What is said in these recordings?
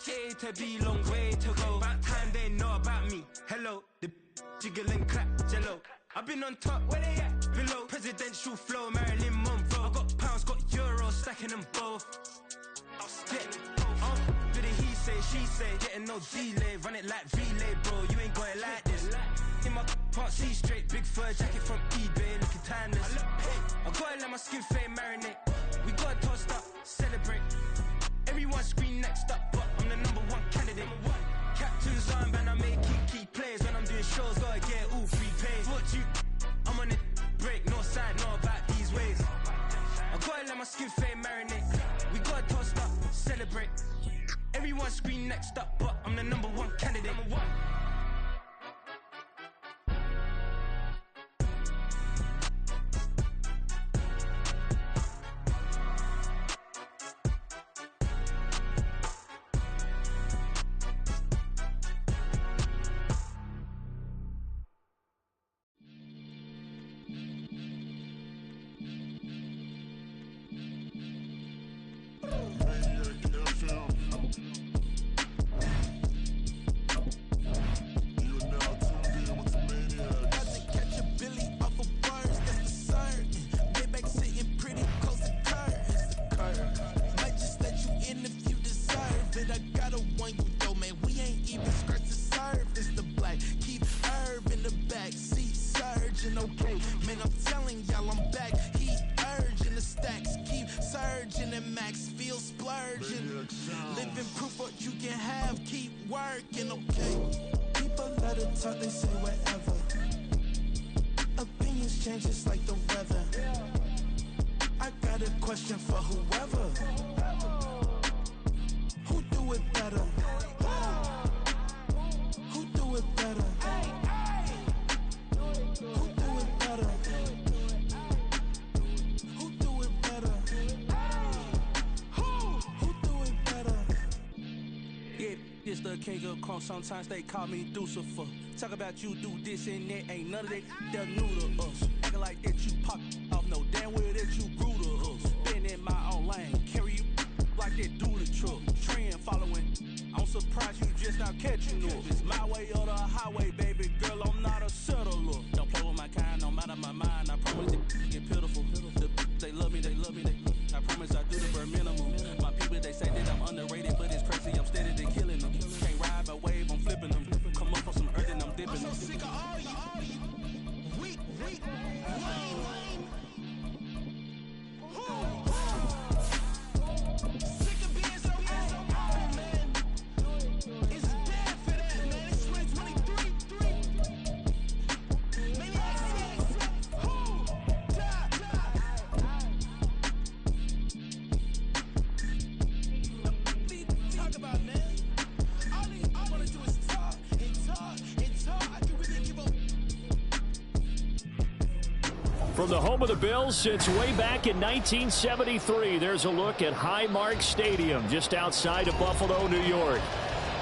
J to B, long way to go. About time they know about me. Hello, the jiggle and clap, jello. I've been on top, where they at? Below, presidential flow, Marilyn Monroe. I got pounds, got euros, stacking them both. Do the he say, she say, getting no delay, run it like relay, bro. You ain't got it like this. In my can't see straight, big fur jacket from eBay, looking timeless. I gotta let my skin fade marinate. We gotta toast up, celebrate. Everyone scream next up, but I'm the #1 candidate. Captain's armband, I make key plays. When I'm doing shows, gotta get all free pays. What you? I'm on it, break, no side, know about these ways. I gotta let my skin fade marinate. We gotta toast up, celebrate. Everyone scream next up, but I'm the #1 candidate. Sometimes they call me Lucifer. Talk about you do this and that, ain't none of that. They're new to us. Acting like that you pop off, no damn well that you grew to us. Been in my own lane, carry you like that do the truck. Trend following, I'm surprised you just now catching up. It's my way or the highway, baby girl, I'm not a settler. Don't play with my kind, no matter my mind. I promise it get pitiful. They love me, I promise I do the bare minimum. My people, they say that I'm underrated, but it's crazy, I'm steady to killing them. Can't ride a wave, I'm flipping them. Come up on some earth and I'm dipping them. I'm so sick of all you. Weak, lame. Sick of being so old, man. It's dead for that, man. It's 2023. Maniacs, talk about, man. All I wanna do is talk and talk. I can really give up. From the home of the Bills since way back in 1973, there's a look at Highmark Stadium just outside of Buffalo, New York.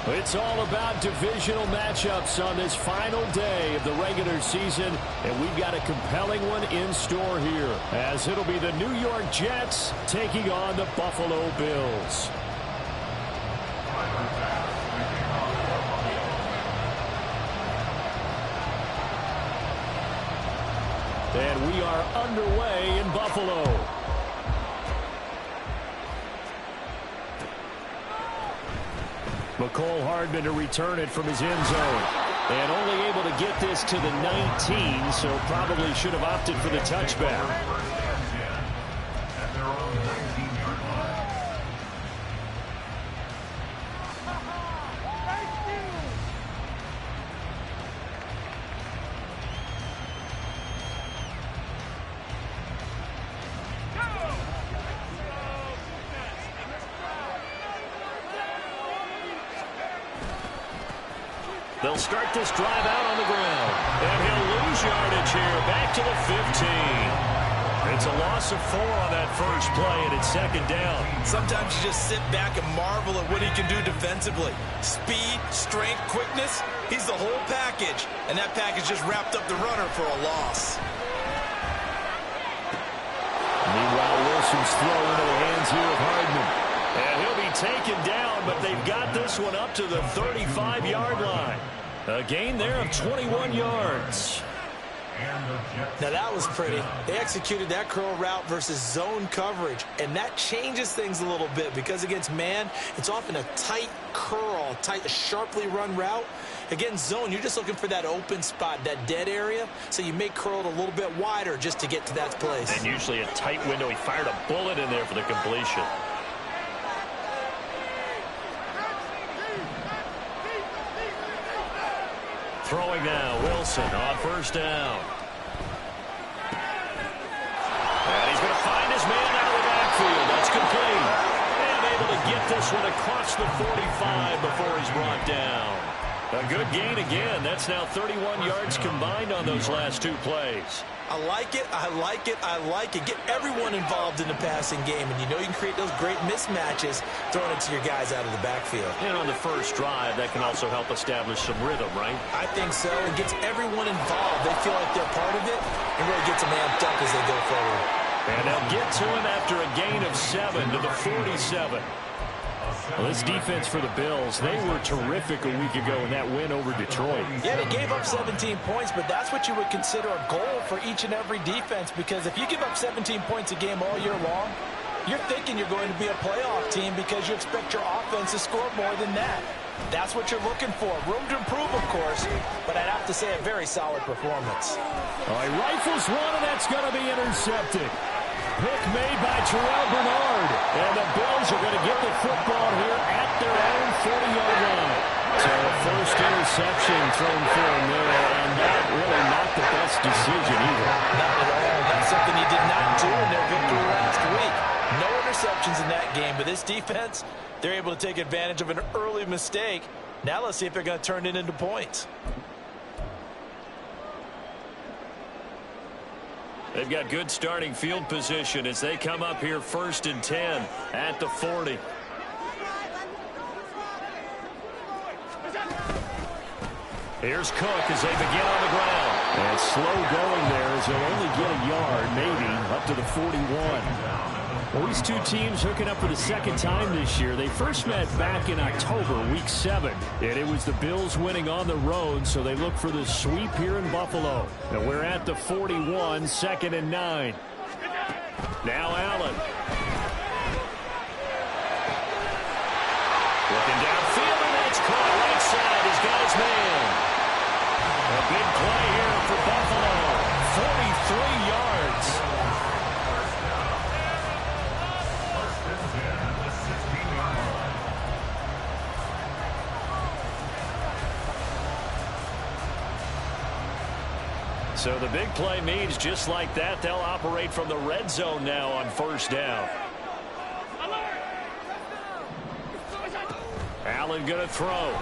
It's all about divisional matchups on this final day of the regular season, and we've got a compelling one in store here, as it'll be the New York Jets taking on the Buffalo Bills. And we are underway in Buffalo. McCole Hardman to return it from his end zone. And only able to get this to the 19, so probably should have opted for the touchback. They'll start this drive out on the ground. And he'll lose yardage here. Back to the 15. It's a loss of 4 on that first play, and it's second down. Sometimes you just sit back and marvel at what he can do defensively. Speed, strength, quickness. He's the whole package. And that package just wrapped up the runner for a loss. Meanwhile, Wilson's throw into the hands here of Hardman. And he'll be taken down, but they've got this one up to the 35-yard line. A gain there of 21 yards. Now that was pretty. They executed that curl route versus zone coverage, and that changes things a little bit because against man, it's often a tight curl, tight, sharply run route. Against zone, you're just looking for that open spot, that dead area, so you may curl it a little bit wider just to get to that place. And usually a tight window. He fired a bullet in there for the completion. Throwing now, Wilson on first down. And he's going to find his man out of the backfield. That's complete. And able to get this one across the 45 before he's brought down. A good gain again. That's now 31 yards combined on those last two plays. I like it, I like it, I like it. Get everyone involved in the passing game, and you know you can create those great mismatches throwing it to your guys out of the backfield. And on the first drive, that can also help establish some rhythm, right? I think so. It gets everyone involved. They feel like they're part of it, and really gets them amped up as they go forward. And they'll get to him after a gain of 7 to the 47. Well, this defense for the Bills, they were terrific a week ago in that win over Detroit. Yeah, they gave up 17 points, but that's what you would consider a goal for each and every defense, because if you give up 17 points a game all year long, you're thinking you're going to be a playoff team because you expect your offense to score more than that. That's what you're looking for. Room to improve, of course, but I'd have to say a very solid performance. All right, rifles one, and that's going to be intercepted. Pick made by Terrell Bernard. And the Bills are going to get the football here at their own 40-yard line. So the first interception thrown for him there, and that really not the best decision either. Not at all. That's something he did not do in their victory last week. No interceptions in that game, but this defense, they're able to take advantage of an early mistake. Now let's see if they're going to turn it into points. They've got good starting field position as they come up here 1st and 10 at the 40. Here's Cook as they begin on the ground. And slow going there as they'll only get a yard, maybe, up to the 41. Well, these two teams hooking up for the second time this year. They first met back in October, week 7. And it was the Bills winning on the road, so they look for the sweep here in Buffalo. And we're at the 41, 2nd and 9. Now Allen. Looking downfield, and that's caught right side. He's got his man. A big play here for Buffalo. 43 yards. So the big play means just like that, they'll operate from the red zone now on first down. Allen going to throw.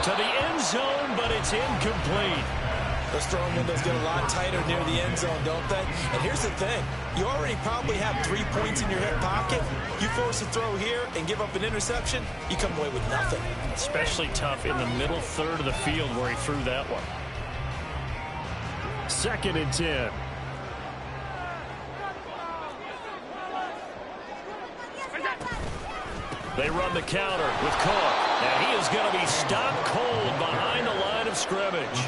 To the end zone, but it's incomplete. Those throwing windows get a lot tighter near the end zone, don't they? And here's the thing. You already probably have 3 points in your hip pocket. You force a throw here and give up an interception, you come away with nothing. Especially tough in the middle third of the field where he threw that one. 2nd and 10. They run the counter with Cook. And he is going to be stopped cold behind the line of scrimmage.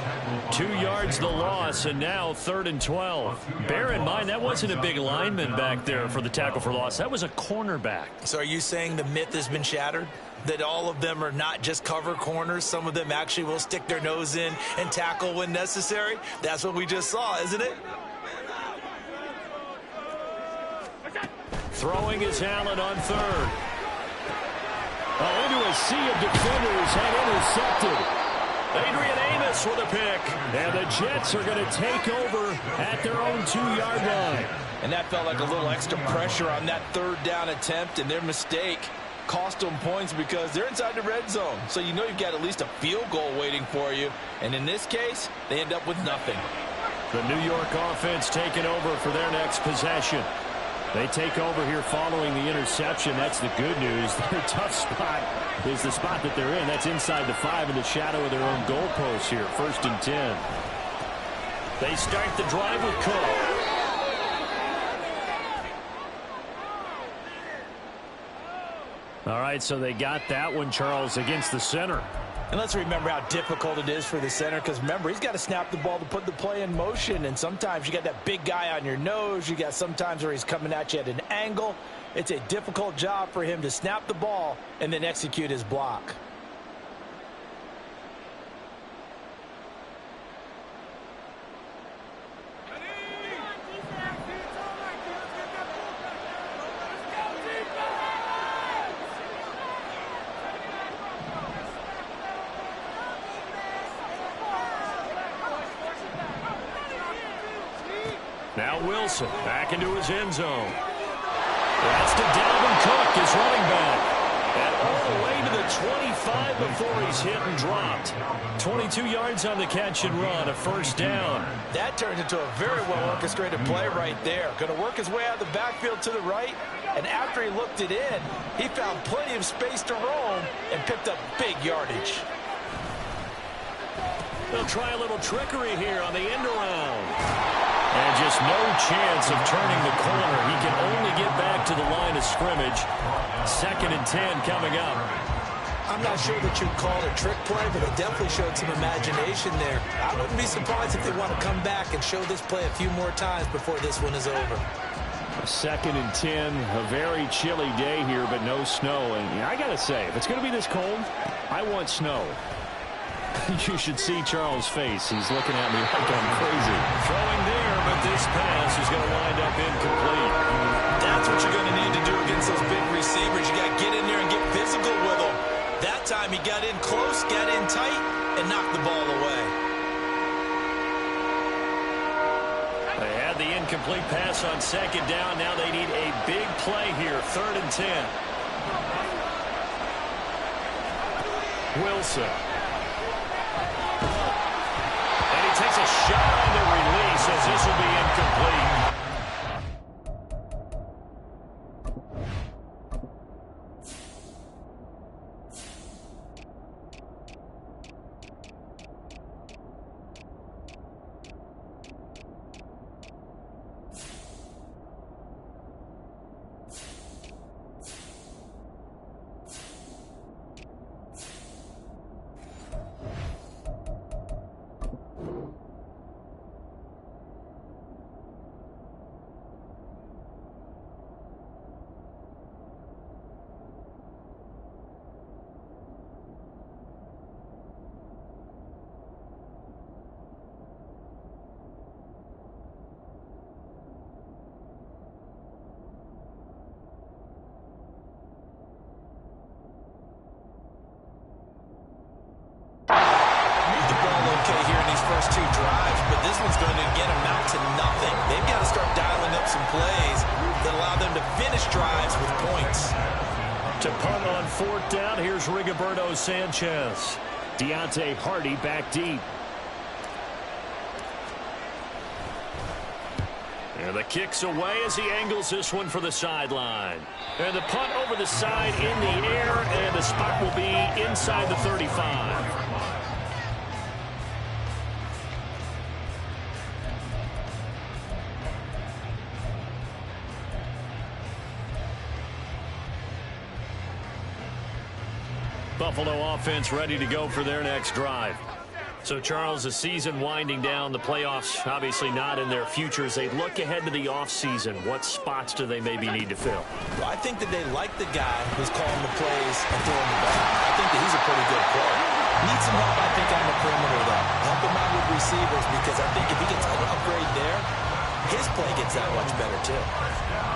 2 yards the loss, and now 3rd and 12. Bear in mind, that wasn't a big lineman back there for the tackle for loss. That was a cornerback. So are you saying the myth has been shattered? That all of them are not just cover corners? Some of them actually will stick their nose in and tackle when necessary? That's what we just saw, isn't it? Throwing is Allen on 3rd. Into a sea of defenders and intercepted. Adrian Amos with a pick. And the Jets are going to take over at their own 2-yard line. And that felt like a little extra pressure on that 3rd down attempt, and their mistake cost them points because they're inside the red zone. So you know you've got at least a field goal waiting for you. And in this case, they end up with nothing. The New York offense taking over for their next possession. They take over here following the interception. That's the good news. Their tough spot is the spot that they're in. That's inside the 5 in the shadow of their own goalpost here. 1st and 10. They start the drive with Cook. All right, so they got that one, Charles, against the center. And let's remember how difficult it is for the center, because remember, he's got to snap the ball to put the play in motion, and sometimes you got that big guy on your nose. You got sometimes where he's coming at you at an angle. It's a difficult job for him to snap the ball and then execute his block. Now Wilson back into his end zone. That's to Dalvin Cook, his running back. And all the way to the 25 before he's hit and dropped. 22 yards on the catch and run, a first down. That turns into a very well-orchestrated play right there. Going to work his way out of the backfield to the right. And after he looked it in, he found plenty of space to roam and picked up big yardage. They'll try a little trickery here on the end around. And just no chance of turning the corner. He can only get back to the line of scrimmage. 2nd and 10 coming up. I'm not sure that you'd call it a trick play, but it definitely showed some imagination there. I wouldn't be surprised if they want to come back and show this play a few more times before this one is over. 2nd and 10, a very chilly day here, but no snow. And I got to say, if it's going to be this cold, I want snow. You should see Charles' face. He's looking at me like I'm crazy. Throwing there, but this pass is going to wind up incomplete. That's what you're going to need to do against those big receivers. You got to get in there and get physical with them. That time he got in close, got in tight, and knocked the ball away. They had the incomplete pass on 2nd down. Now they need a big play here. 3rd and 10. Wilson. Takes a shot on the release as this will be incomplete. First 2 drives, but this one's going to again amount to nothing. They've got to start dialing up some plays that allow them to finish drives with points. To punt on 4th down, here's Rigoberto Sanchez. Deontay Hardy back deep. And the kick's away as he angles this one for the sideline. And the punt over the side in the air, and the spot will be inside the 35. Buffalo offense ready to go for their next drive. So, Charles, the season winding down, the playoffs obviously not in their futures. They look ahead to the offseason. What spots do they maybe need to fill? Well, I think that they like the guy who's calling the plays and throwing the ball. I think that he's a pretty good player. Needs some help, I think, on the perimeter, though. Help him out with receivers, because I think if he gets an upgrade there, his play gets that much better, too.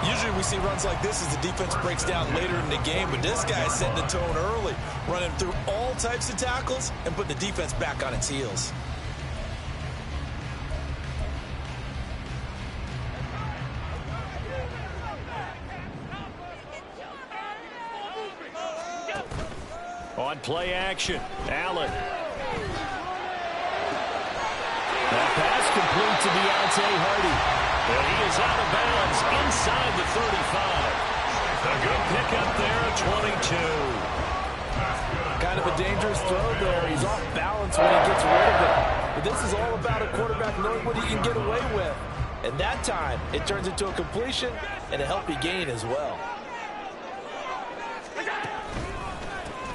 Usually we see runs like this as the defense breaks down later in the game, but this guy is setting the tone early, running through all types of tackles and putting the defense back on its heels. On play action, Allen. That pass complete to Deontay Hardy. And he is out of bounds inside the 35. A good pickup there at 22. Kind of a dangerous throw there. He's off balance when he gets rid of it. But this is all about a quarterback knowing what he can get away with. And that time, it turns into a completion and a healthy gain as well.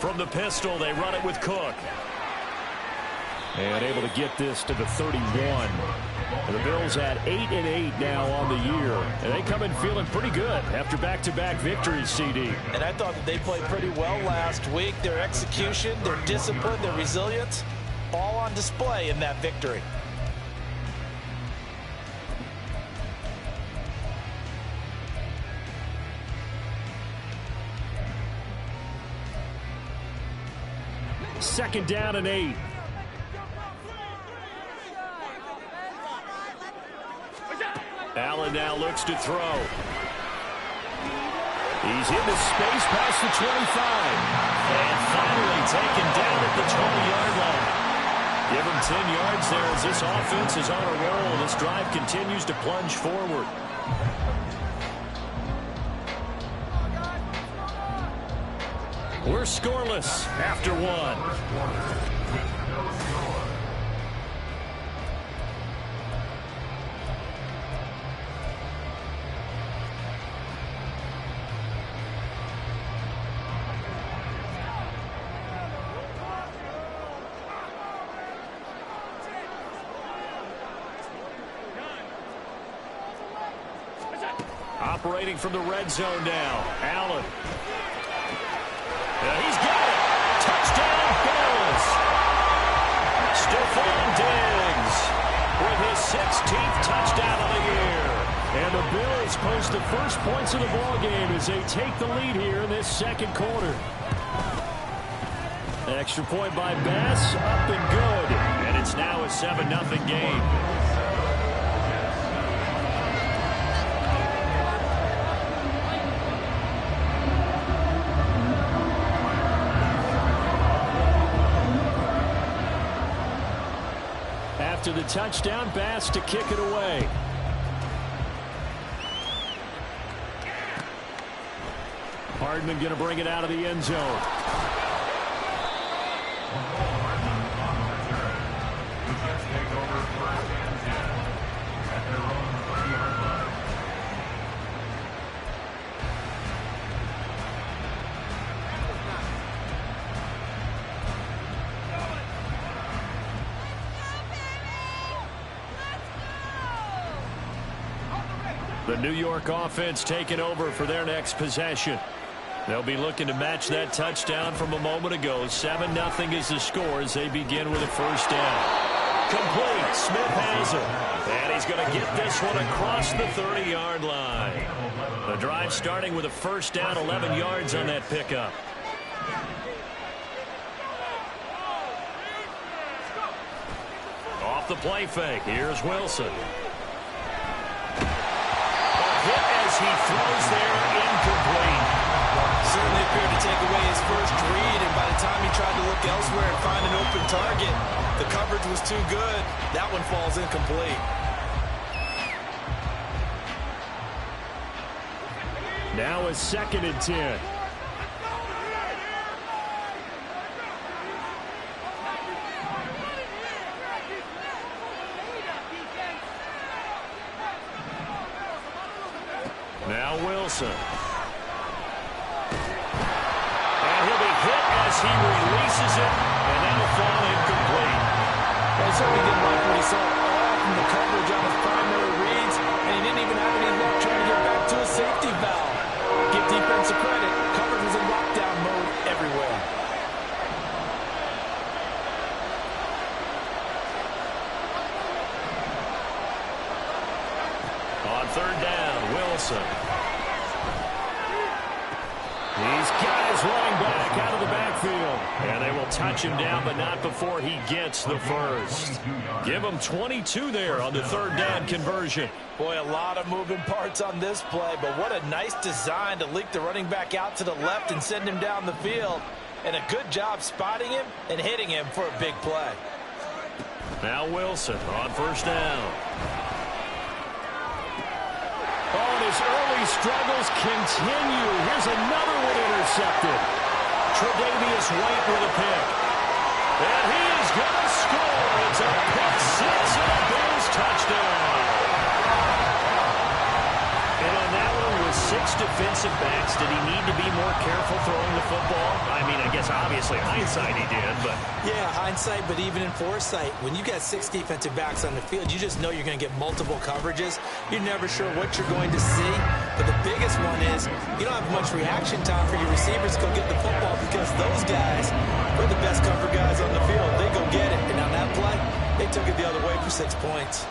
From the pistol, they run it with Cook. And able to get this to the 31. And the Bills at 8-8 now on the year. And they come in feeling pretty good after back-to-back victories, CD. And I thought that they played pretty well last week. Their execution, their discipline, their resilience, all on display in that victory. Second down and 8. Allen now looks to throw. He's into space past the 25. And finally taken down at the 20-yard line. Give him 10 yards there as this offense is on a roll. This drive continues to plunge forward. We're scoreless after one. Operating from the red zone now. Allen. He's got it. Touchdown, Bills. Stephon Diggs with his 16th touchdown of the year. And the Bills post the first points of the ballgame as they take the lead here in this second quarter. Extra point by Bass, up and good. And it's now a 7-0 game. After the touchdown, Bass to kick it away. Hardman going to bring it out of the end zone. The New York offense taking over for their next possession. They'll be looking to match that touchdown from a moment ago. 7-0 is the score as they begin with a first down. Complete. Smith has it. And he's going to get this one across the 30-yard line. The drive starting with a first down, 11 yards on that pickup. Off the play fake. Here's Wilson. Hit as he throws there, incomplete. Certainly appeared to take away his first read, and by the time he tried to look elsewhere and find an open target, the coverage was too good. That one falls incomplete. Now a 2nd and 10. Now Wilson. And he'll be hit as he releases it, and that'll fall incomplete. Well, he certainly didn't like what he saw all from the coverage on his primary reads, and he didn't even have any luck trying to get back to a safety valve. Give defensive credit. Coverage was in lockdown mode everywhere. On 3rd down, Wilson. He's got his running back out of the backfield. And they will touch him down, but not before he gets the first. Give him 22 there on the 3rd down conversion. Boy, a lot of moving parts on this play, but what a nice design to leak the running back out to the left and send him down the field. And a good job spotting him and hitting him for a big play. Now Wilson on 1st down. Oh, and his early struggles continue. Here's another one intercepted. Tre'Davious White with a pick. And he is going to score. It's a pick six and a Bills touchdown. And on that one, with 6 defensive backs, did he need to be more careful throwing the football? I mean, I guess obviously Obviously, hindsight he did, but... Yeah, hindsight, but even in foresight, when you got 6 defensive backs on the field, you just know you're going to get multiple coverages. You're never sure what you're going to see. But the biggest one is you don't have much reaction time for your receivers to go get the football because those guys are the best cover guys on the field. They go get it. And on that play, they took it the other way for 6 points.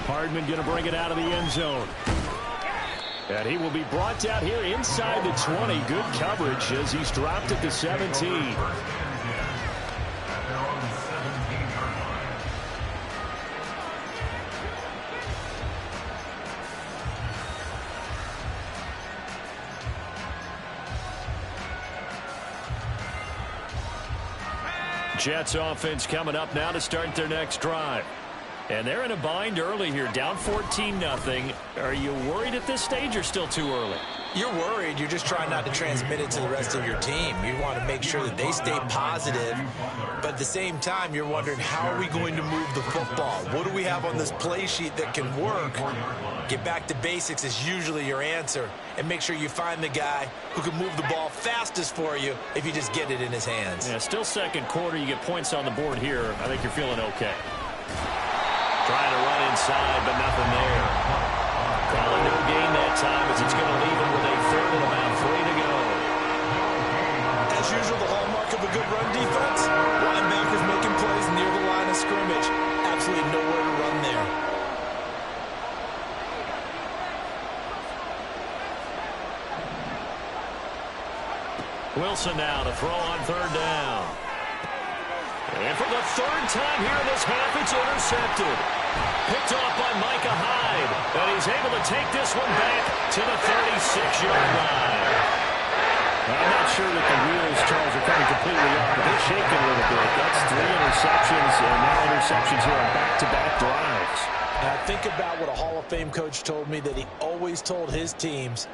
Hardman going to bring it out of the end zone. And he will be brought down here inside the 20. Good coverage as he's dropped at the 17. Jets offense coming up now to start their next drive. And they're in a bind early here, down 14-0. Are you worried at this stage or still too early? You're worried. You're just trying not to transmit it to the rest of your team. You want to make sure that they stay positive. But at the same time, you're wondering, how are we going to move the football? What do we have on this play sheet that can work? Get back to basics is usually your answer. And make sure you find the guy who can move the ball fastest for you if you just get it in his hands. Yeah, still second quarter. You get points on the board here. I think you're feeling okay. Trying to run inside, but nothing there. Calling no gain that time as it's going to leave him with a third and about 3 to go. As usual, the hallmark of a good run defense, linebackers making plays near the line of scrimmage. Absolutely nowhere to run there. Wilson now to throw on 3rd down. And for the 3rd time here in this half, it's intercepted. Picked off by Micah Hyde. And he's able to take this one back to the 36-yard line. I'm not sure that the wheels, Charles, are coming completely off, but they're shaking a little bit. That's 3 interceptions, and now interceptions here on back-to-back drives. Now think about what a Hall of Fame coach told me that he always told his teams,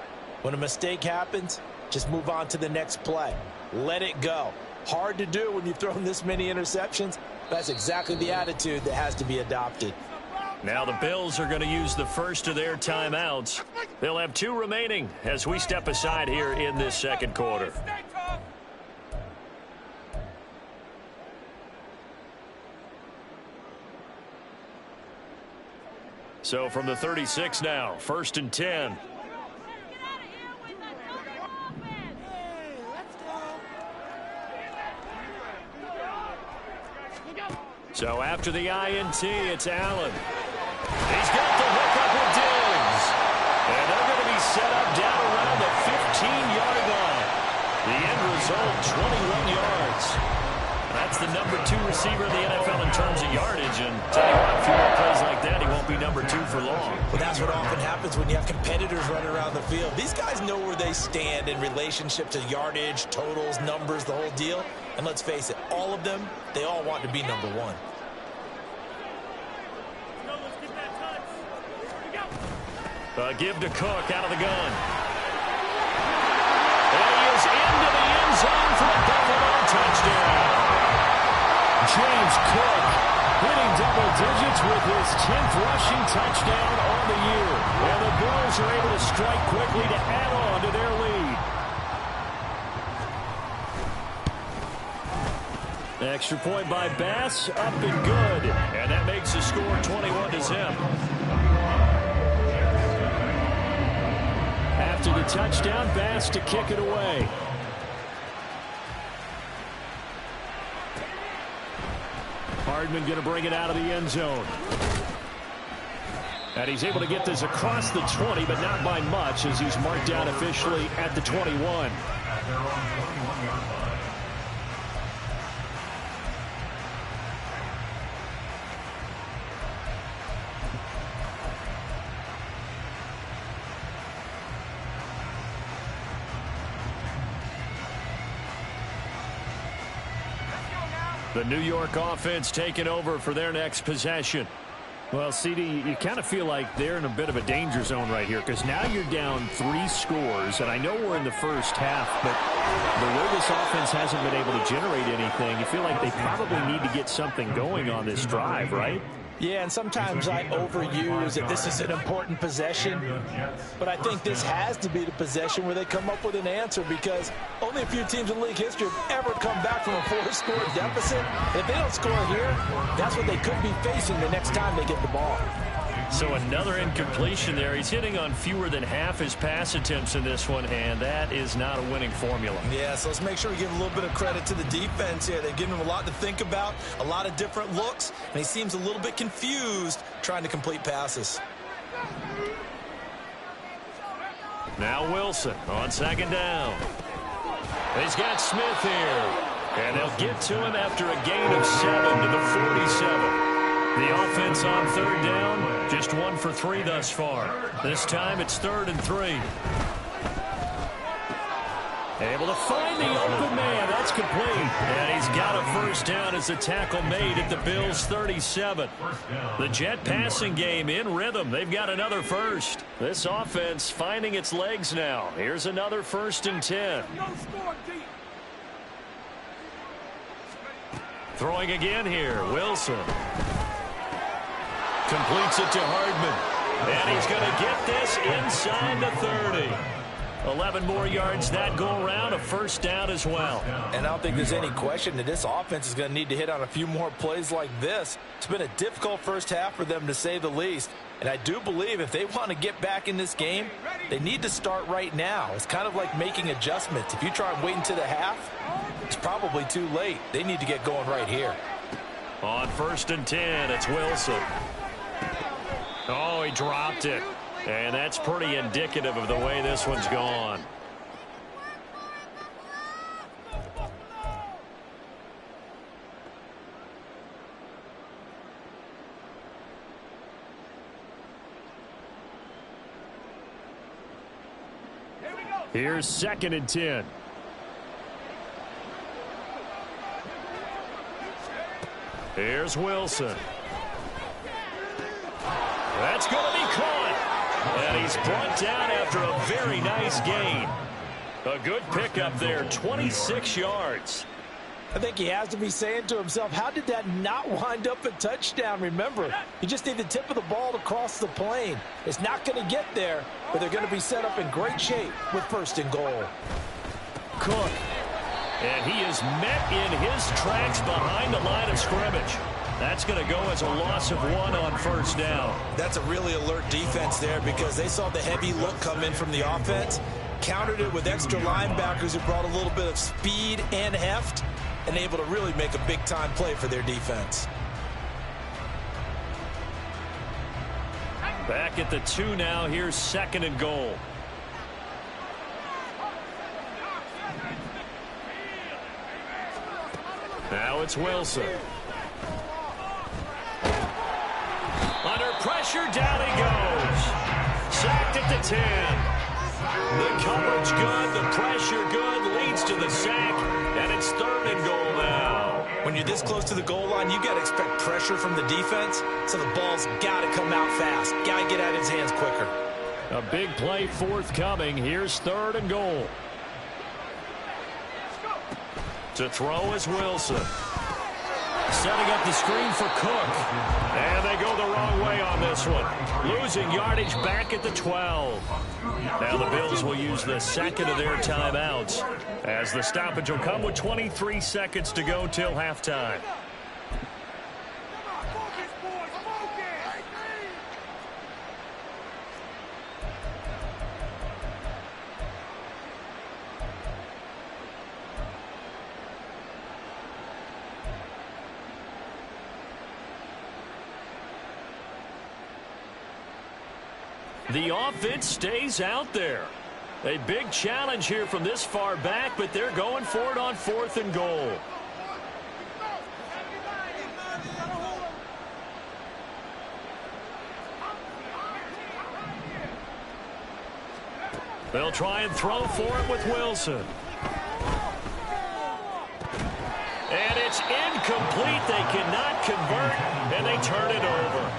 when a mistake happens, just move on to the next play. Let it go. Hard to do when you've thrown this many interceptions. That's exactly the attitude that has to be adopted. Now the Bills are going to use the first of their timeouts. They'll have 2 remaining as we step aside here in this second quarter. So from the 36 now, 1st and 10. So after the INT, it's Allen. He's got the hook up with Diggs. And they're going to be set up down around the 15-yard line. The end result, 21 yards. That's the number 2 receiver in the NFL in terms of yardage. And tell you what, a few more plays like that, he won't be number 2 for long. Well, that's what often happens when you have competitors running around the field. These guys know where they stand in relationship to yardage, totals, numbers, the whole deal. And let's face it, all of them, they all want to be number 1. Give to Cook out of the gun. And he is into the end zone for a Buffalo touchdown. James Cook hitting double digits with his 10th rushing touchdown on the year. And the Bills are able to strike quickly to add on to their lead. Extra point by Bass, up and good. And that makes the score 21-0. After the touchdown, Bass to kick it away. Hardman going to bring it out of the end zone. And he's able to get this across the 20, but not by much, as he's marked down officially at the 21. The New York offense taking over for their next possession. Well, CD, you kind of feel like they're in a bit of a danger zone right here because now you're down 3 scores, and I know we're in the first half, but the way this offense hasn't been able to generate anything, you feel like they probably need to get something going on this drive, right? Yeah, and sometimes I overuse that this is an important possession, but I think this has to be the possession where they come up with an answer, because only a few teams in league history have ever come back from a 4-score deficit. And if they don't score here, that's what they could be facing the next time they get the ball. So another incompletion there. He's hitting on fewer than half his pass attempts in this one, and that is not a winning formula. Yeah, so let's make sure we give a little bit of credit to the defense here. They've given him a lot to think about, a lot of different looks, and he seems a little bit confused trying to complete passes. Now Wilson on second down. He's got Smith here, and they'll get to him after a gain of 7 to the 47. The offense on third down, just 1 for 3 thus far. This time it's 3rd and 3. Able to find the open man. That's complete. And he's got a first down as the tackle made at the Bills' 37. The Jet passing game in rhythm. They've got another first. This offense finding its legs now. Here's another 1st and 10. Throwing again here, Wilson. Completes it to Hardman. And he's going to get this inside the 30. 11 more yards that go around, a first down as well. And I don't think there's any question that this offense is going to need to hit on a few more plays like this. It's been a difficult first half for them, to say the least. And I do believe if they want to get back in this game, they need to start right now. It's kind of like making adjustments. If you try and wait until the half, it's probably too late. They need to get going right here. On 1st and 10, it's Wilson. Oh, he dropped it. And that's pretty indicative of the way this one's gone. Here's 2nd and 10. Here's Wilson. That's going to be caught. And he's brought down after a very nice gain. A good pickup there, 26 yards. I think he has to be saying to himself, how did that not wind up a touchdown? Remember, you just need the tip of the ball to cross the plane. It's not going to get there, but they're going to be set up in great shape with 1st and goal. Cook. And he is met in his tracks behind the line of scrimmage. That's going to go as a loss of 1 on 1st down. That's a really alert defense there, because they saw the heavy look come in from the offense, countered it with extra linebackers who brought a little bit of speed and heft, and able to really make a big-time play for their defense. Back at the 2 now. Here's 2nd and goal. Now it's Wilson. Under pressure, down he goes. Sacked at the 10. The coverage good, the pressure good, leads to the sack, and it's 3rd and goal now. When you're this close to the goal line, you got to expect pressure from the defense, so the ball's got to come out fast. Got to get out of his hands quicker. A big play forthcoming. Here's 3rd and goal. To throw is Wilson. Setting up the screen for Cook. And they go the wrong way on this one. Losing yardage back at the 12. Now the Bills will use the 2nd of their timeouts, as the stoppage will come with 23 seconds to go till halftime. The offense stays out there. A big challenge here from this far back, but they're going for it on 4th and goal. They'll try and throw for it with Wilson. And it's incomplete. They cannot convert, and they turn it over.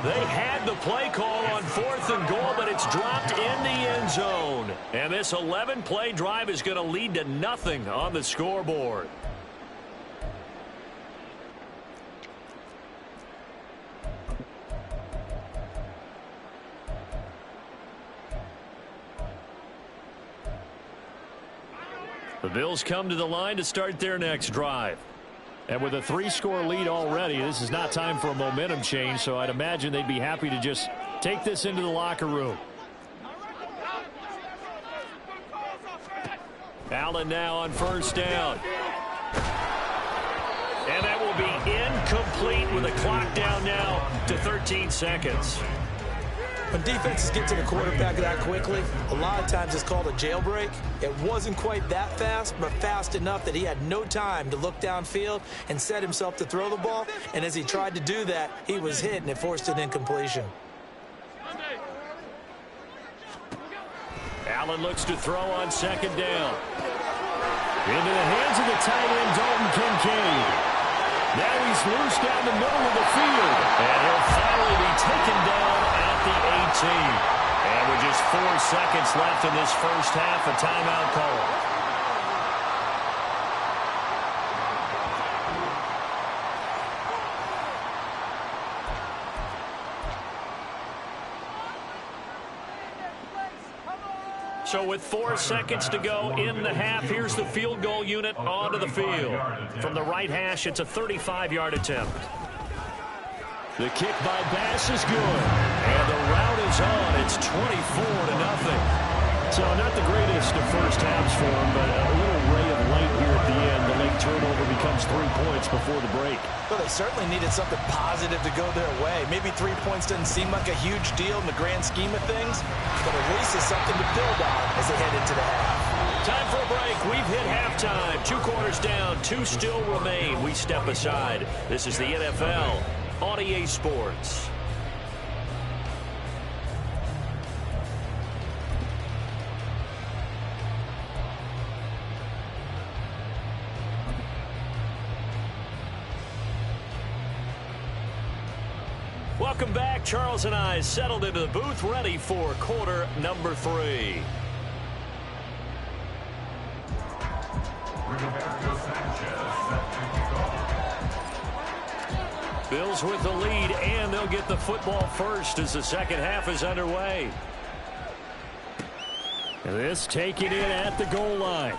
They had the play call on 4th and goal, but it's dropped in the end zone. And this 11-play drive is going to lead to nothing on the scoreboard. The Bills come to the line to start their next drive. And with a 3-score lead already, this is not time for a momentum change, so I'd imagine they'd be happy to just take this into the locker room. Allen now on first down. And that will be incomplete with a clock down now to 13 seconds. When defenses get to the quarterback that quickly, a lot of times it's called a jailbreak. It wasn't quite that fast, but fast enough that he had no time to look downfield and set himself to throw the ball. And as he tried to do that, he was hit, and it forced an incompletion. Allen looks to throw on second down. Into the hands of the tight end, Dalton Kincaid. Now he's loose down the middle of the field. And he'll finally be taken down at the 18. And with just 4 seconds left in this first half, a timeout call. So with 4 seconds to go in the half, here's the field goal unit onto the field. From the right hash, it's a 35-yard attempt. The kick by Bass is good. And the route is on. It's 24-0. So not the greatest of first halves for him, but a little ray of light here at the end. The late turnover becomes 3 points before the break. Well, they certainly needed something positive to go their way. Maybe 3 points doesn't seem like a huge deal in the grand scheme of things, but at least it's something to build on as they head into the half. Time for a break. We've hit halftime. 2 quarters down. 2 still remain. We step aside. This is the NFL on EA Sports. Welcome back. Charles and I settled into the booth, ready for quarter number 3. Bills with the lead, and they'll get the football first as the second half is underway. This taken in at the goal line.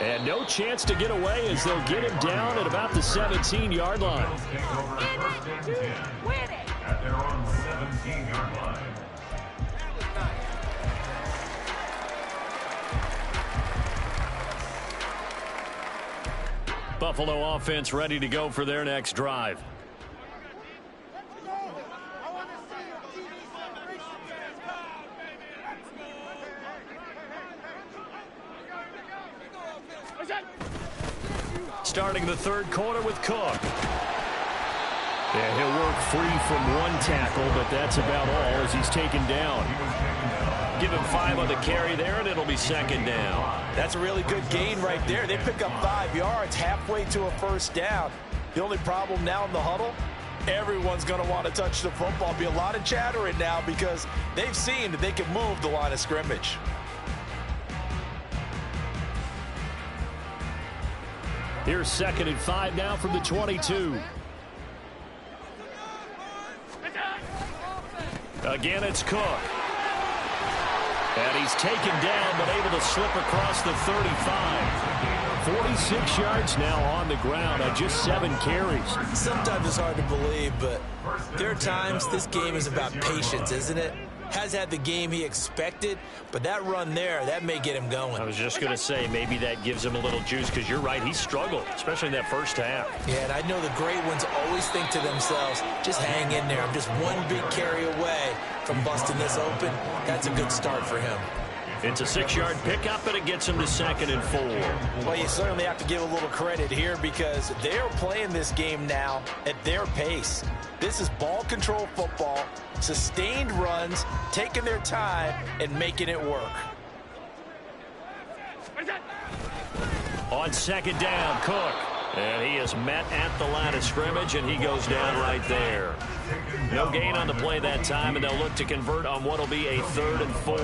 And no chance to get away as they'll get him down at about the 17-yard line. At their own 17-yard line. Buffalo offense ready to go for their next drive. Starting the third quarter with Cook. And he'll work free from one tackle, but that's about all as he's taken down. Give him 5 on the carry there, and it'll be second down. That's a really good gain right there. They pick up 5 yards halfway to a first down. The only problem now in the huddle, everyone's going to want to touch the football. Be a lot of chattering now because they've seen that they can move the line of scrimmage. Here's second and 5 now from the 22. Again, it's Cook. And he's taken down, but able to slip across the 35. 46 yards now on the ground on just 7 carries. Sometimes it's hard to believe, but there are times this game is about patience, isn't it? Has had the game he expected, but that run there, that may get him going. I was just going to say, maybe that gives him a little juice, because you're right, he struggled, especially in that first half. Yeah, and I know the great ones always think to themselves, just hang in there. I'm just one big carry away from busting this open. That's a good start for him. It's a 6-yard pickup, and it gets him to second and 4. Well, you certainly have to give a little credit here because they're playing this game now at their pace. This is ball control football, sustained runs, taking their time, and making it work. On second down, Cook. And he is met at the line of scrimmage, and he goes down right there. No gain on the play that time, and they'll look to convert on what will be a 3rd and 4.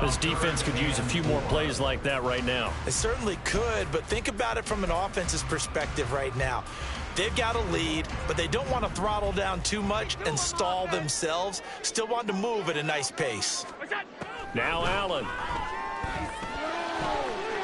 This defense could use a few more plays like that right now. They certainly could, but think about it from an offense's perspective right now. They've got a lead, but they don't want to throttle down too much and stall themselves. Still want to move at a nice pace. Now Allen.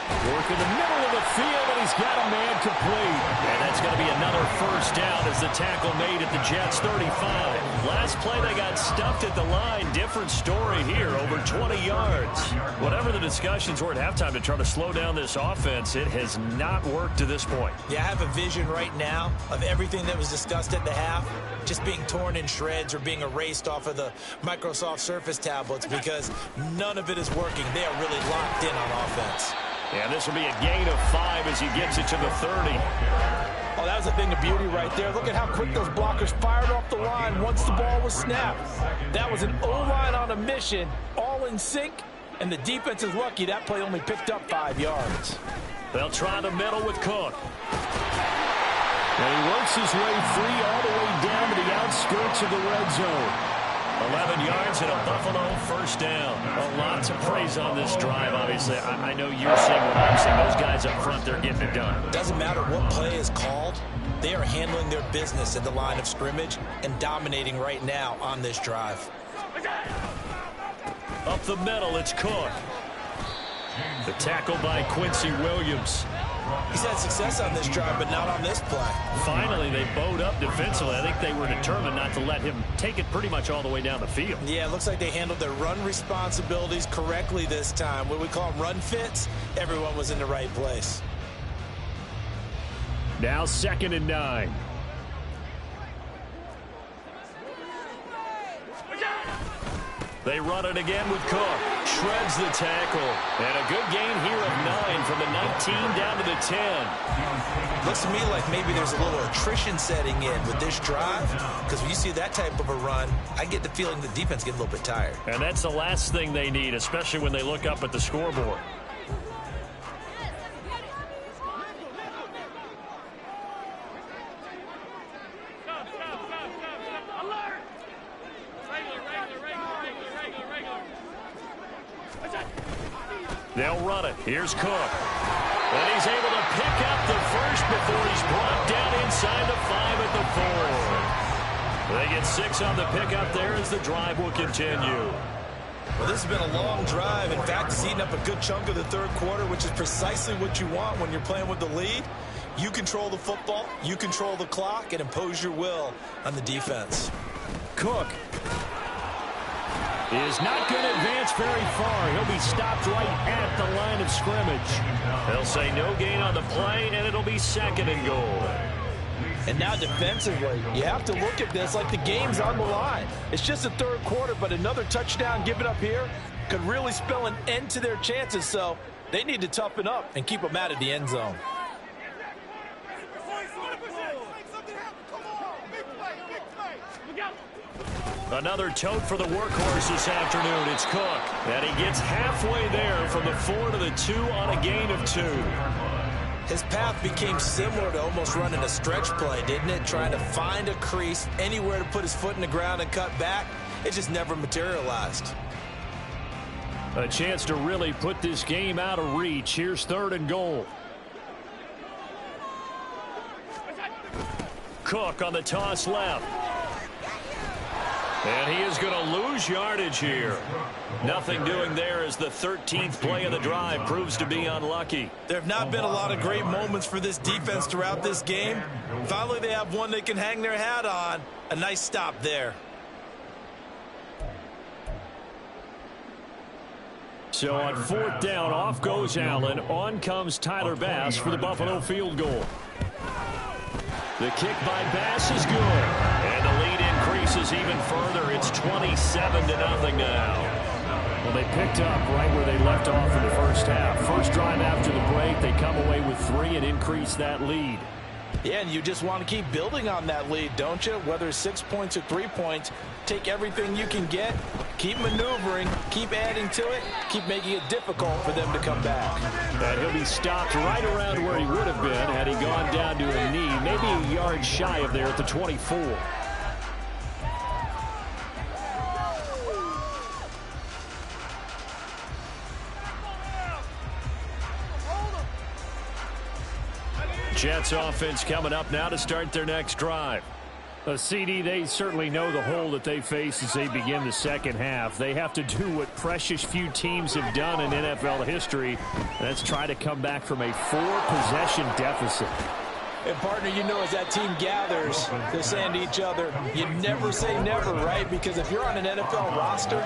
Work in the middle of the field, and he's got a man complete. And that's going to be another first down as the tackle made at the Jets' 35. Last play, they got stuffed at the line. Different story here, over 20 yards. Whatever the discussions were at halftime to try to slow down this offense, it has not worked to this point. Yeah, I have a vision right now of everything that was discussed at the half just being torn in shreds or being erased off of the Microsoft Surface tablets because none of it is working. They are really locked in on offense. And this will be a gain of 5 as he gets it to the 30. Oh, that was a thing of beauty right there. Look at how quick those blockers fired off the line once the ball was snapped. That was an O-line on a mission, all in sync, and the defense is lucky that play only picked up 5 yards. They'll try the middle with Cook. And he works his way free all the way down to the outskirts of the red zone. 11 yards and a Buffalo first down. A lot to praise on this drive, obviously. I know you're seeing what I'm seeing. Those guys up front, they're getting it done. Doesn't matter what play is called. They are handling their business at the line of scrimmage and dominating right now on this drive. Up the middle, it's Cook. The tackle by Quincy Williams. He's had success on this drive, but not on this play. Finally, they bowed up defensively. I think they were determined not to let him take it pretty much all the way down the field. Yeah, it looks like they handled their run responsibilities correctly this time. What we call them run fits, everyone was in the right place. Now 2nd and 9. They run it again with Cook. Shreds the tackle. And a good gain here of 9 from the 19 down to the 10. Looks to me like maybe there's a little attrition setting in with this drive. Because when you see that type of a run, I get the feeling the defense gets a little bit tired. And that's the last thing they need, especially when they look up at the scoreboard. They'll run it. Here's Cook. And he's able to pick up the first before he's brought down inside the 5 at the 4. They get 6 on the pickup there as the drive will continue. Well, this has been a long drive. In fact, it's eaten up a good chunk of the third quarter, which is precisely what you want when you're playing with the lead. You control the football, you control the clock, and impose your will on the defense. Cook is not going to advance very far. He'll be stopped right at the line of scrimmage. They'll say no gain on the play, and it'll be 2nd and goal. And now defensively, you have to look at this like the game's on the line. It's just the third quarter, but another touchdown given up here could really spell an end to their chances. So they need to toughen up and keep them out of the end zone. Another tote for the workhorse this afternoon. It's Cook. And he gets halfway there from the 4 to the 2 on a gain of 2. His path became similar to almost running a stretch play, didn't it? Trying to find a crease, anywhere to put his foot in the ground and cut back. It just never materialized. A chance to really put this game out of reach. Here's 3rd and goal. Cook on the toss left. And he is going to lose yardage here. Nothing doing there as the 13th play of the drive proves to be unlucky. There have not been a lot of great moments for this defense throughout this game. Finally, they have one they can hang their hat on. A nice stop there. So on 4th down, off goes Allen. On comes Tyler Bass for the Buffalo field goal. The kick by Bass is good. And the lead increases even further. It's 27-0 now. Well, they picked up right where they left off in the first half. First drive after the break, they come away with 3 and increase that lead. Yeah, and you just want to keep building on that lead, don't you? Whether it's 6 points or 3 points, take everything you can get, keep maneuvering, keep adding to it, keep making it difficult for them to come back. And he'll be stopped right around where he would have been had he gone down to a knee, maybe a yard shy of there at the 24. Jets offense coming up now to start their next drive. CD, they certainly know the hole that they face as they begin the second half. They have to do what precious few teams have done in NFL history, and that's try to come back from a 4-possession deficit. And, partner, you know, as that team gathers, they're saying to each other, you never say never, right? Because if you're on an NFL roster,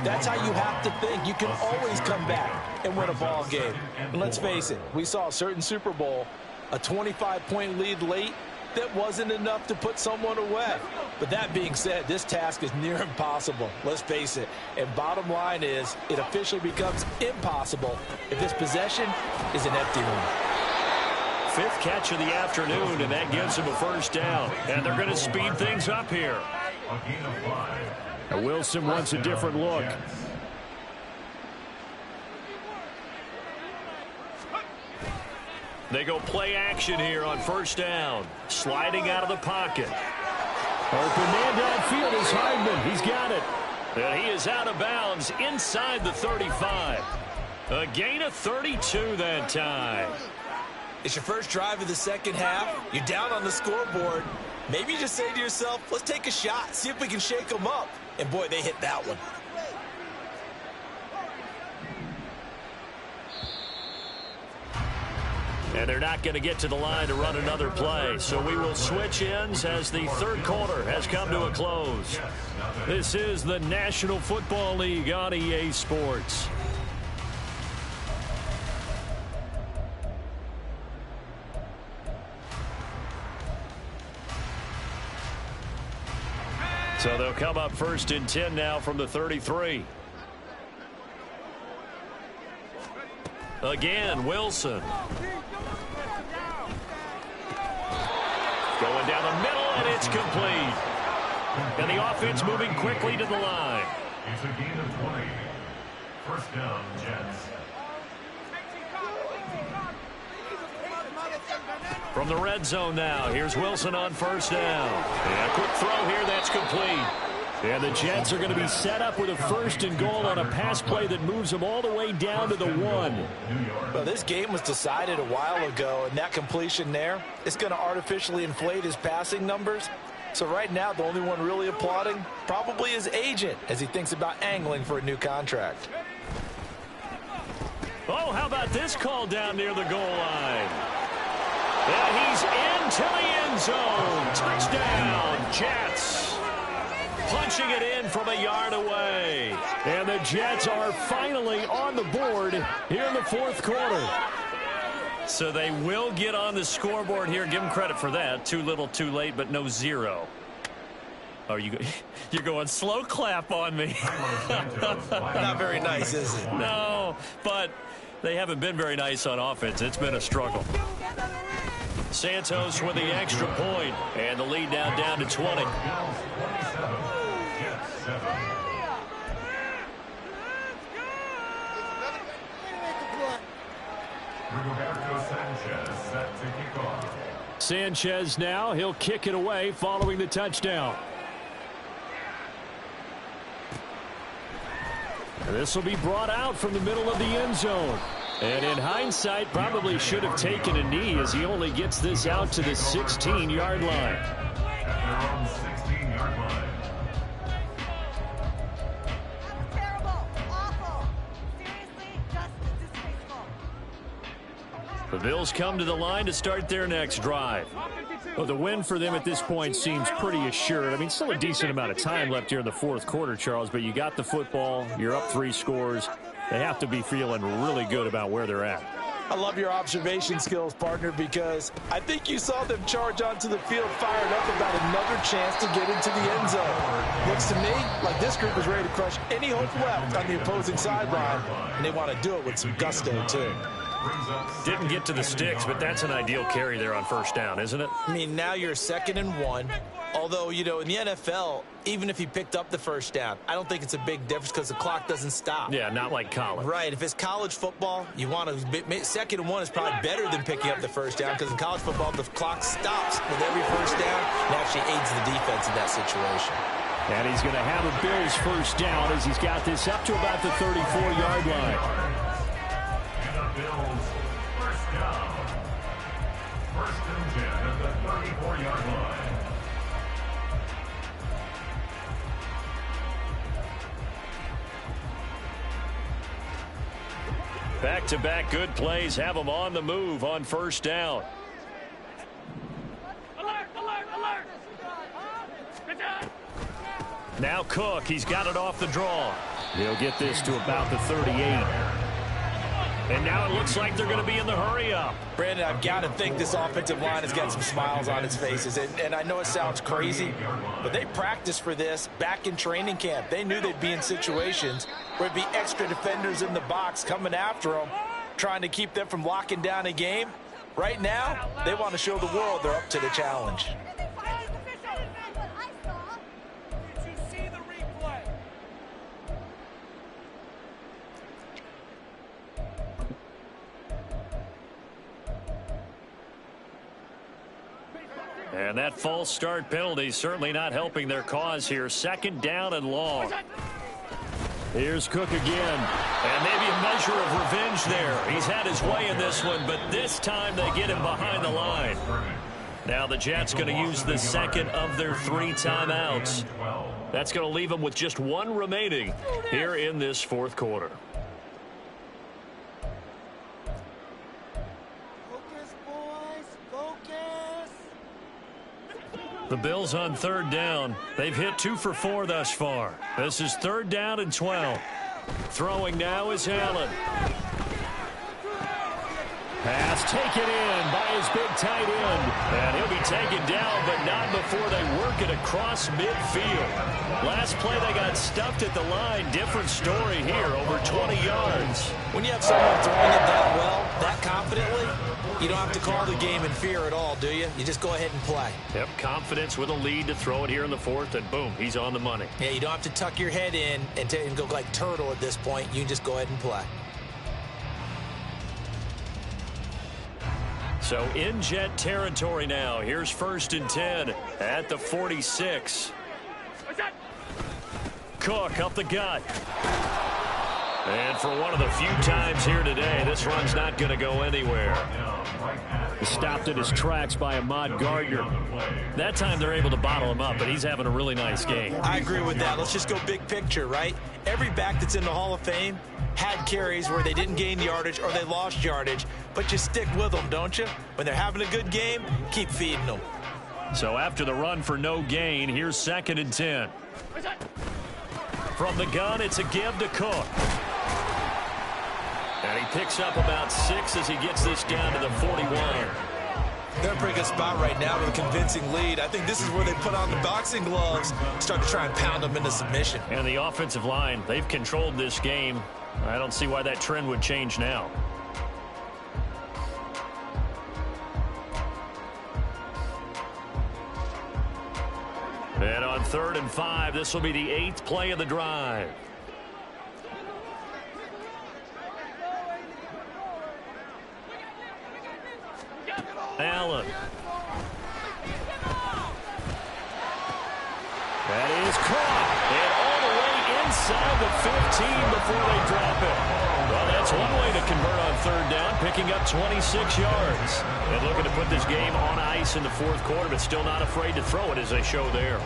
that's how you have to think. You can always come back and win a ball game. And let's face it, we saw a certain Super Bowl, a 25-point lead late, that wasn't enough to put someone away. But that being said, this task is near impossible. Let's face it. And bottom line is, it officially becomes impossible if this possession is an empty one. 5th catch of the afternoon, and that gives him a first down. And they're going to speed things up here. And Wilson wants a different look. They go play action here on first down. Sliding out of the pocket. Open man downfield is Hardman. He's got it. And he is out of bounds inside the 35. A gain of 32 that time. It's your first drive of the second half. You're down on the scoreboard. Maybe you just say to yourself, let's take a shot, see if we can shake them up. And, boy, they hit that one. And they're not going to get to the line to run another play. So we will switch ends as the third quarter has come to a close. This is the National Football League on EA Sports. So they'll come up 1st and 10 now from the 33. Again, Wilson. Going down the middle, and it's complete. And the offense moving quickly to the line. It's a gain of 20. First down, Jets. From the red zone now, here's Wilson on first down. And a quick throw here, that's complete. And the Jets are going to be set up with a 1st and goal on a pass play that moves them all the way down to the 1. Well, this game was decided a while ago, and that completion there is going to artificially inflate his passing numbers. So right now, the only one really applauding probably his agent as he thinks about angling for a new contract. Oh, how about this call down near the goal line? And he's into the end zone. Touchdown, Jets. Punching it in from a yard away. And the Jets are finally on the board here in the 4th quarter. So they will get on the scoreboard here. Give them credit for that. Too little, too late, but no 0. Oh, you're going slow clap on me. Not very nice, is it? No, but they haven't been very nice on offense. It's been a struggle. Santos with the extra point, and the lead now down to 20. Sanchez now, he'll kick it away following the touchdown. This will be brought out from the middle of the end zone. And in hindsight, probably should have taken a knee as he only gets this out to the 16-yard line. At their own 16-yard line. Terrible. Awful. Seriously, just disgraceful. The Bills come to the line to start their next drive. Well, the win for them at this point seems pretty assured. I mean, still a decent amount of time left here in the 4th quarter, Charles, but you got the football, you're up 3 scores. They have to be feeling really good about where they're at. I love your observation skills, partner, because I think you saw them charge onto the field fired up about another chance to get into the end zone. Looks to me like this group is ready to crush any hope left on the opposing sideline, and they want to do it with some gusto, too. Didn't get to the sticks, but that's an ideal carry there on first down, isn't it? I mean, now you're 2nd and 1. Although, you know, in the NFL, even if he picked up the first down, I don't think it's a big difference because the clock doesn't stop. Yeah, not like college. Right. If it's college football, you want to 2nd and 1 is probably better than picking up the first down because in college football, the clock stops with every first down and actually aids the defense in that situation. And he's going to have a Bills first down as he's got this up to about the 34-yard line. Bills first down. 1st and 10 at the 34-yard line. Back-to-back good plays have them on the move on first down. Alert, alert, alert. Now Cook, he's got it off the draw. He'll get this to about the 38. And now it looks like they're going to be in the hurry-up. Brandon, I've got to think this offensive line has got some smiles on its faces. And I know it sounds crazy, but they practiced for this back in training camp. They knew they'd be in situations where it'd be extra defenders in the box coming after them, trying to keep them from locking down a game. Right now, they want to show the world they're up to the challenge. And that false start penalty certainly not helping their cause here. Second down and long. Here's Cook again. And maybe a measure of revenge there. He's had his way in this one, but this time they get him behind the line. Now the Jets going to use the second of their 3 timeouts. That's going to leave them with just 1 remaining here in this fourth quarter. The Bills on third down. They've hit 2 for 4 thus far. This is third down and 12. Throwing now is Allen. Pass taken in by his big tight end. And he'll be taken down, but not before they work it across midfield. Last play they got stuffed at the line. Different story here, over 20 yards. When you have someone throwing it that well, that confidently, you don't have to call the game in fear at all, do you? You just go ahead and play. Yep, confidence with a lead to throw it here in the fourth, and boom, he's on the money. Yeah, you don't have to tuck your head in and go like turtle at this point. You can just go ahead and play. So in Jet territory now. Here's 1st and 10 at the 46. Cook up the gut. And for one of the few times here today, this run's not going to go anywhere. Stopped in his tracks by Ahmad Gardner. That time they're able to bottle him up, but he's having a really nice game. I agree with that. Let's just go big picture, right? Every back that's in the Hall of Fame had carries where they didn't gain yardage or they lost yardage, but you stick with them, don't you? When they're having a good game, keep feeding them. So after the run for no gain, here's 2nd and 10. From the gun, it's a give to Cook. And he picks up about 6 as he gets this down to the 41. They're in a pretty good spot right now with a convincing lead. I think this is where they put on the boxing gloves, start to try and pound them into submission. And the offensive line, they've controlled this game. I don't see why that trend would change now. And on 3rd and 5, this will be the 8th play of the drive. Allen. That is caught. And all the way inside the 15 before they drop it. Well, that's one way to convert on 3rd down, picking up 26 yards. And looking to put this game on ice in the fourth quarter, but still not afraid to throw it as they show there.